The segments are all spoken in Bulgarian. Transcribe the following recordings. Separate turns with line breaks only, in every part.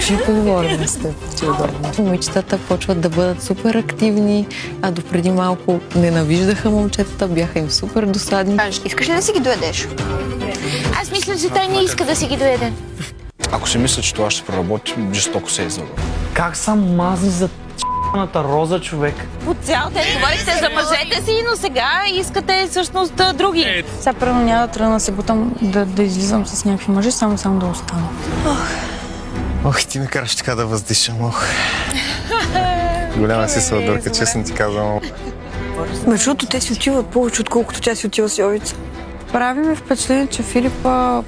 ще поговорим с теб, ти е удобно. Момичетата почват да бъдат супер активни, а допреди малко ненавиждаха момчетата, бяха им супер досадни.
Искаш ли да си ги доедеш? Аз мисля, че той не иска да си ги доеде.
Ако си мисля, че това ще проработи, жестоко се е излъгал.
Как са мазни за т***ната роза, човек?
По цял ден говорихте за мъжете си, но сега искате всъщност други.
Сега първо няма да трябва да се бутам да излизам с някакви мъжи, само да остана.
Ох, ти ме караш така да въздишам, ох. Голяма си сладърка, честно ти казвам.
Между другото, те си отиват повече, отколкото тя си отива с Йовица.
Прави ми впечатление, че Филипа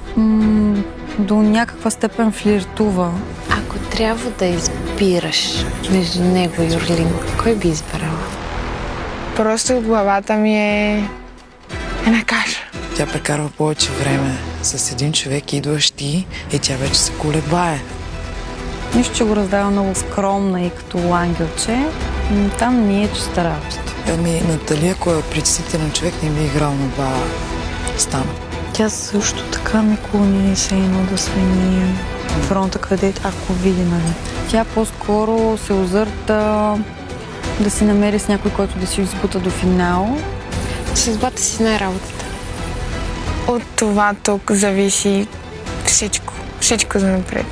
до някаква степен флиртува.
Ако трябва да избираш между него и Орлин, кой би избрала?
Просто главата ми е една каша.
Тя прекарва повече време с един човек, идваш ти и тя вече се колебае.
Нищо, че го раздава много скромна и като ангелче, там не е чиста работа.
Ами Натали, ако е притеснителен човек, не би играл на баба Стана.
Тя също така ми клони се едно да смени фронта, където ако види, нали. Тя по-скоро се озърта да си намери с някой, който да си избута до финал.
Съдбата си знае работата.
От това тук зависи всичко. Всичко за напред.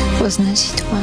Какво значи това?